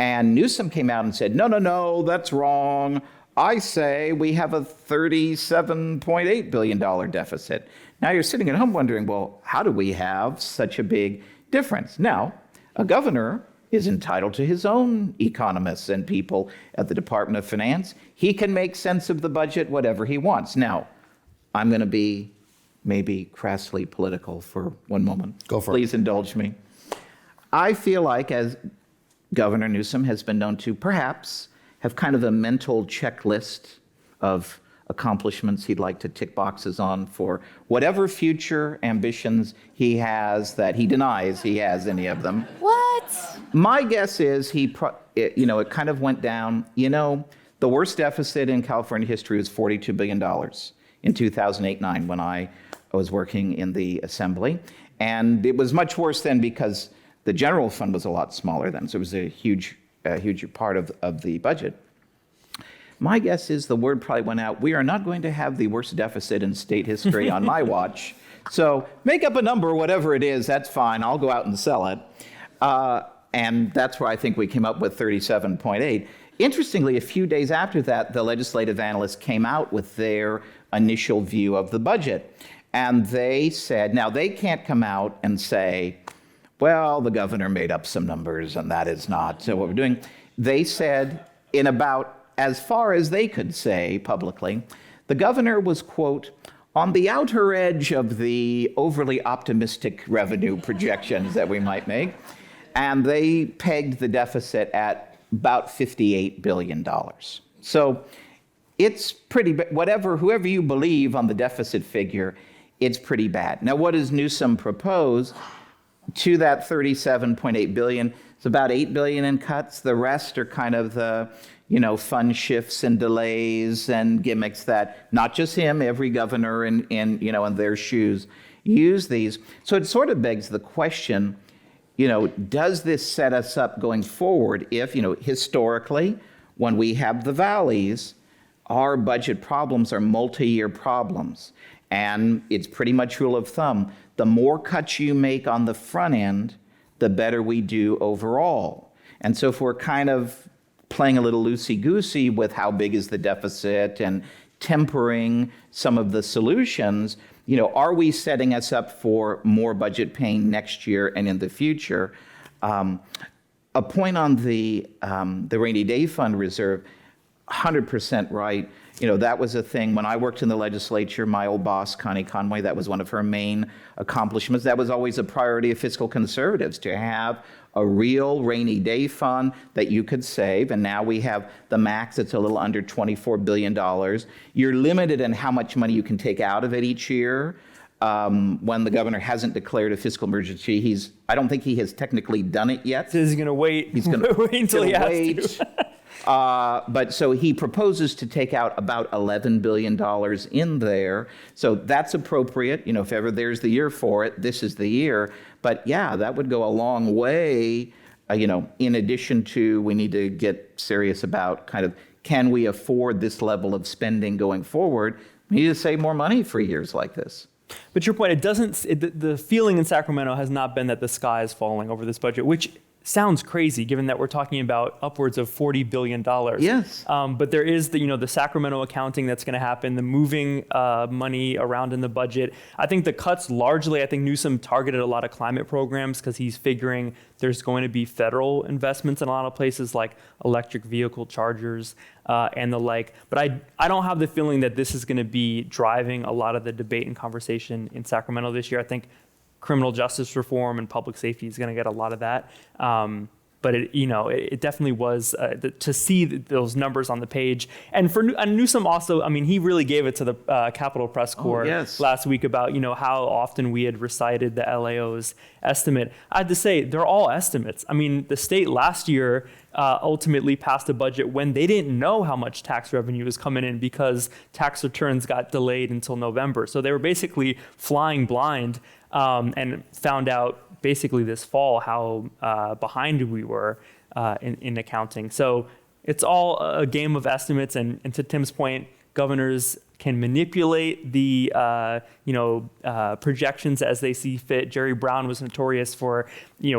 And Newsom came out and said, no, that's wrong. I say we have a $37.8 billion deficit. Now you're sitting at home wondering, well, how do we have such a big difference? Now, a governor is entitled to his own economists and people at the Department of Finance. He can make sense of the budget whatever he wants. Now, I'm going to be maybe crassly political for one moment. Go for it. Please indulge me. I feel like, as Governor Newsom has been known to perhaps have kind of a mental checklist of accomplishments he'd like to tick boxes on for whatever future ambitions he has that he denies he has any of them. What? My guess is it kind of went down. The worst deficit in California history was $42 billion in 2008-9 when I was working in the assembly. And it was much worse then because the general fund was a lot smaller then. So it was a huge part of the budget. My guess is the word probably went out, we are not going to have the worst deficit in state history on my watch. So make up a number, whatever it is, that's fine. I'll go out and sell it. And that's where I think we came up with 37.8. Interestingly, a few days after that, the legislative analysts came out with their initial view of the budget. And they said, now they can't come out and say, well, the governor made up some numbers and that is not what we're doing. They said in about as far as they could say publicly, the governor was, quote, on the outer edge of the overly optimistic revenue projections that we might make. And they pegged the deficit at about $58 billion. So it's pretty bad. Whoever you believe on the deficit figure, it's pretty bad. Now, what does Newsom propose to that $37.8 billion? It's about $8 billion in cuts. The rest are kind of the fund shifts and delays and gimmicks that not just him, every governor in their shoes use these. So it sort of begs the question, does this set us up going forward if, historically, when we have the valleys, our budget problems are multi-year problems. And it's pretty much rule of thumb. The more cuts you make on the front end, the better we do overall. And so if we're kind of playing a little loosey-goosey with how big is the deficit and tempering some of the solutions, are we setting us up for more budget pain next year and in the future? A point on the rainy day fund reserve, 100% right. That was a thing when I worked in the legislature. My old boss, Connie Conway, that was one of her main accomplishments. That was always a priority of fiscal conservatives, to have a real rainy day fund that you could save. And now we have the max, it's a little under $24 billion. You're limited in how much money you can take out of it each year. When the governor hasn't declared a fiscal emergency, I don't think he has technically done it yet. He's going to wait. He's going to wait until he has to. But so he proposes to take out about $11 billion in there. So that's appropriate. If ever there's the year for it, this is the year. But yeah, that would go a long way. In addition to, we need to get serious about can we afford this level of spending going forward? We need to save more money for years like this. But your point, the feeling in Sacramento has not been that the sky is falling over this budget, which sounds crazy given that we're talking about upwards of $40 billion. Yes. But there is the Sacramento accounting that's going to happen, the moving money around in the budget. I think the cuts largely, Newsom targeted a lot of climate programs because he's figuring there's going to be federal investments in a lot of places like electric vehicle chargers and the like. But I don't have the feeling that this is going to be driving a lot of the debate and conversation in Sacramento this year. I think criminal justice reform and public safety is going to get a lot of that. But it definitely was to see those numbers on the page. And for Newsom also, he really gave it to the Capitol Press Corps last week about, how often we had recited the LAO's estimate. I had to say, they're all estimates. The state last year ultimately passed a budget when they didn't know how much tax revenue was coming in because tax returns got delayed until November. So they were basically flying blind and found out basically this fall how behind we were in accounting. So it's all a game of estimates. And to Tim's point, governors can manipulate the projections as they see fit. Jerry Brown was notorious for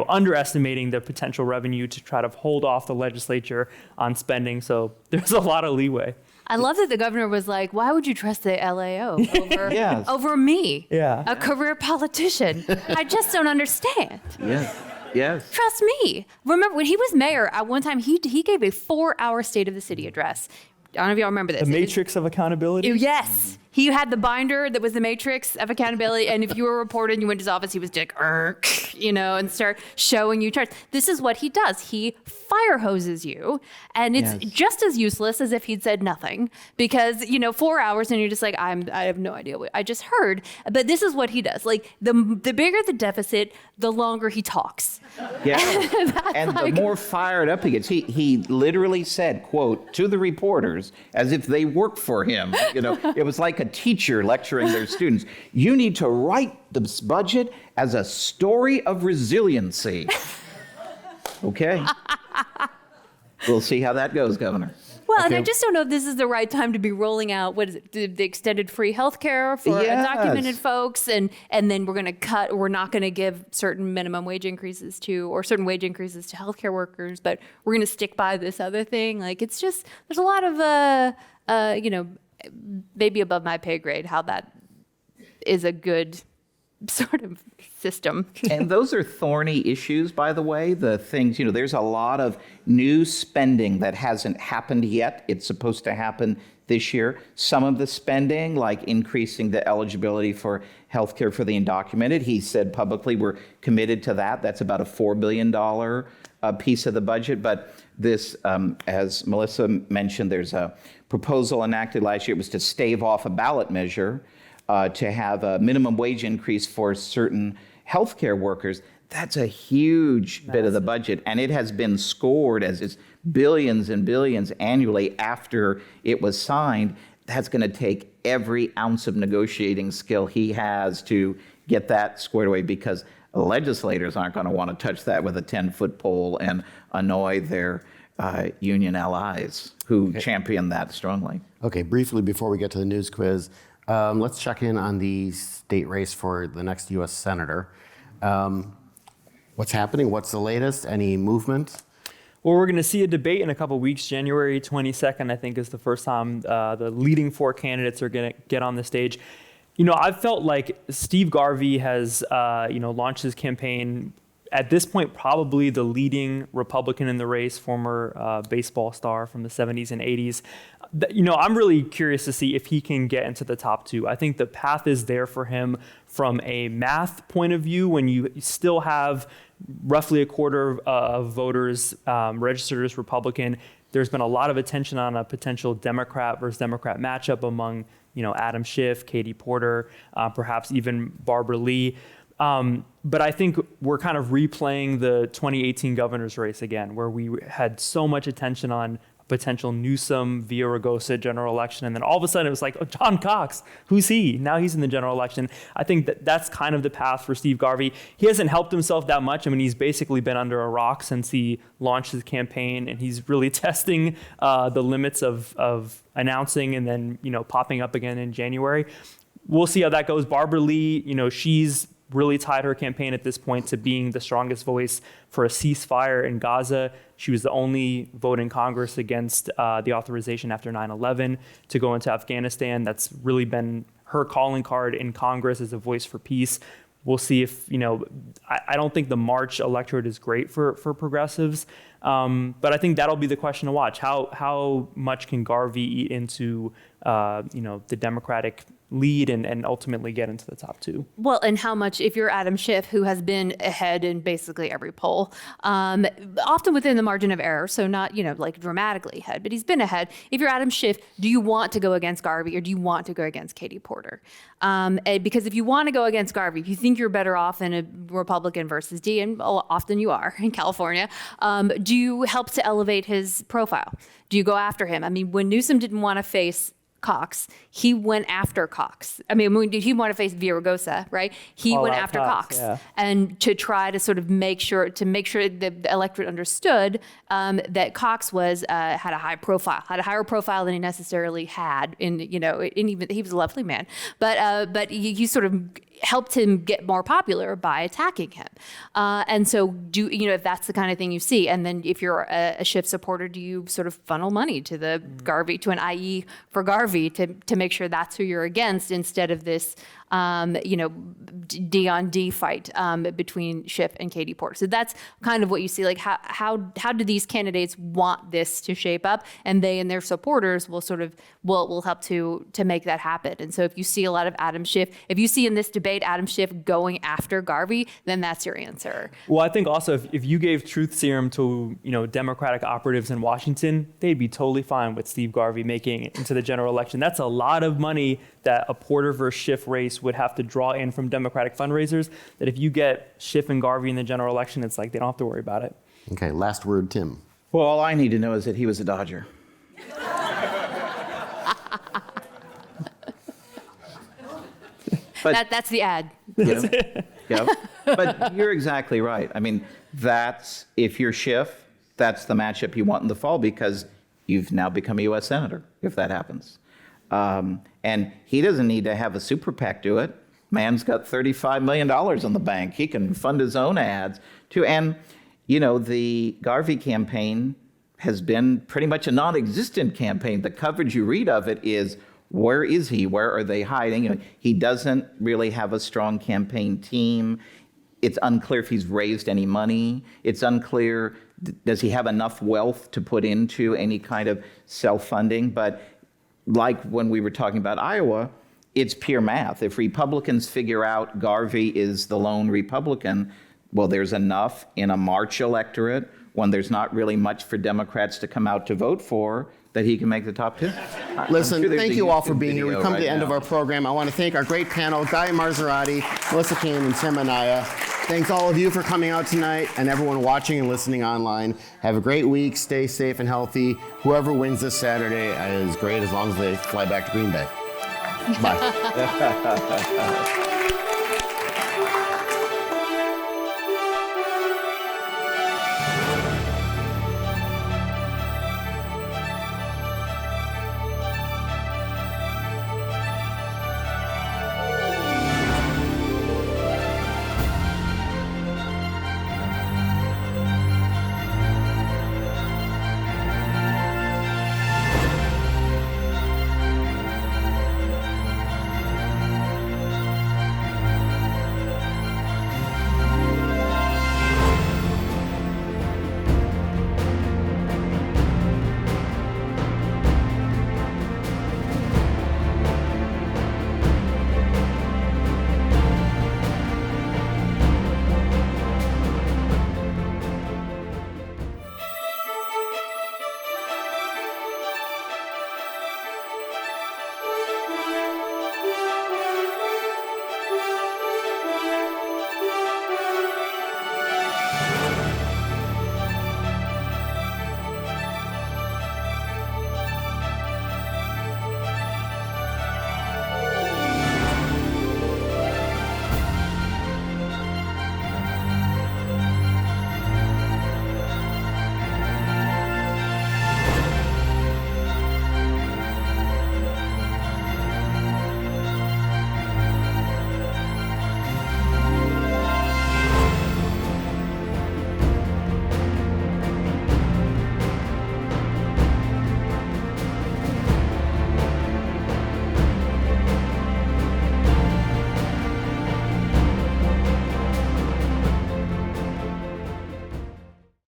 underestimating the potential revenue to try to hold off the legislature on spending. So there's a lot of leeway. I love that the governor was like, why would you trust the LAO over, over me, a career politician? I just don't understand. Yes. Trust me. Remember, when he was mayor, at one time, he gave a 4-hour State of the City address. I don't know if y'all remember this. The matrix of accountability? Yes. He had the binder that was the matrix of accountability. And if you were reported and you went to his office, he was like, and start showing you charts. This is what he does. He fire hoses you. And it's just as useless as if he'd said nothing because, 4 hours and you're just like, I have no idea what I just heard. But this is what he does. Like the bigger the deficit, the longer he talks. Yeah. And the more fired up he gets. He literally said, quote, to the reporters as if they worked for him. It was like a teacher lecturing their students. You need to write this budget as a story of resiliency. Okay. We'll see how that goes, Governor. Well, and I just don't know if this is the right time to be rolling out, the extended free health care for undocumented folks. And then we're not going to give certain minimum wage increases or certain wage increases to healthcare workers, but we're going to stick by this other thing. Like, it's just, there's a lot of, maybe above my pay grade, how that is a good sort of system. And those are thorny issues, by the way. The things, there's a lot of new spending that hasn't happened yet. It's supposed to happen this year. Some of the spending, like increasing the eligibility for health care for the undocumented, he said publicly we're committed to that. That's about a $4 billion piece of the budget. But this, as Melissa mentioned, there's a proposal enacted last year. It was to stave off a ballot measure to have a minimum wage increase for certain healthcare workers. That's a huge bit of the budget, and it has been scored as it's billions and billions annually after it was signed. That's going to take every ounce of negotiating skill he has to get that squared away because legislators aren't going to want to touch that with a 10-foot pole and annoy their union allies who champion that strongly. Okay, briefly before we get to the news quiz, let's check in on the state race for the next U.S. Senator. What's happening? What's the latest? Any movement? Well, we're going to see a debate in a couple of weeks. January 22nd, I think, is the first time the leading four candidates are going to get on the stage. I've felt like Steve Garvey has, launched his campaign at this point, probably the leading Republican in the race, former baseball star from the 70s and 80s. I'm really curious to see if he can get into the top 2. I think the path is there for him from a math point of view when you still have roughly a quarter of voters registered as Republican. There's been a lot of attention on a potential Democrat versus Democrat matchup among, Adam Schiff, Katie Porter, perhaps even Barbara Lee. But I think we're kind of replaying the 2018 governor's race again, where we had so much attention on potential Newsom, Villaraigosa general election. And then all of a sudden it was like, oh, John Cox, who's he? Now he's in the general election. I think that's kind of the path for Steve Garvey. He hasn't helped himself that much. I mean, he's basically been under a rock since he launched his campaign, and he's really testing the limits of announcing and then, popping up again in January. We'll see how that goes. Barbara Lee, she's really tied her campaign at this point to being the strongest voice for a ceasefire in Gaza. She was the only vote in Congress against the authorization after 9/11 to go into Afghanistan. That's really been her calling card in Congress as a voice for peace. We'll see if, I don't think the March electorate is great for progressives, but I think that'll be the question to watch. How much can Garvey eat into, the Democratic lead and ultimately get into the top 2? Well, and how much, if you're Adam Schiff, who has been ahead in basically every poll, often within the margin of error, so not, like dramatically ahead, but he's been ahead. If you're Adam Schiff, do you want to go against Garvey or do you want to go against Katie Porter? Because if you want to go against Garvey, if you think you're better off in a Republican versus D, and often you are in California, do you help to elevate his profile? Do you go after him? I mean, when Newsom didn't want to face Cox, he went after Cox. I mean, when he wanted to face Villaraigosa, right? He went after Cox, yeah. And to try to sort of make sure the electorate understood that Cox was had a higher profile than he necessarily had. Even he was a lovely man, but he sort of helped him get more popular by attacking him. And so, if that's the kind of thing you see, and then if you're a Schiff supporter, do you sort of funnel money to the Garvey, to an IE for Garvey to make sure that's who you're against instead of this, D on D fight between Schiff and Katie Porter. So that's kind of what you see. Like how do these candidates want this to shape up, and they and their supporters will sort of will help to make that happen. And so if you see a lot of Adam Schiff, if you see in this debate Adam Schiff going after Garvey, then that's your answer. Well, I think also if you gave truth serum to Democratic operatives in Washington, they'd be totally fine with Steve Garvey making it into the general election. That's a lot of money that a Porter versus Schiff race would have to draw in from Democratic fundraisers, that if you get Schiff and Garvey in the general election, it's like they don't have to worry about it. Okay, last word, Tim. Well, all I need to know is that he was a Dodger. But That's the ad. yeah. But you're exactly right. I mean, if you're Schiff, that's the matchup you want in the fall because you've now become a U.S. Senator, if that happens. And he doesn't need to have a super PAC do it. Man's got $35 million in the bank. He can fund his own ads too. And, the Garvey campaign has been pretty much a non-existent campaign. The coverage you read of it is, where is he? Where are they hiding? He doesn't really have a strong campaign team. It's unclear if he's raised any money. It's unclear, does he have enough wealth to put into any kind of self-funding? But like when we were talking about Iowa, it's pure math. If Republicans figure out Garvey is the lone Republican, well, there's enough in a March electorate when there's not really much for Democrats to come out to vote for that he can make the top 2. Listen, there's thank a you all YouTube for being here. We've video come to right the end of now. our program. I want to thank our great panel, Guy Marzorati, Melissa Kane, and Tim Anaya. Thanks all of you for coming out tonight, and everyone watching and listening online. Have a great week. Stay safe and healthy. Whoever wins this Saturday is great as long as they fly back to Green Bay. Bye.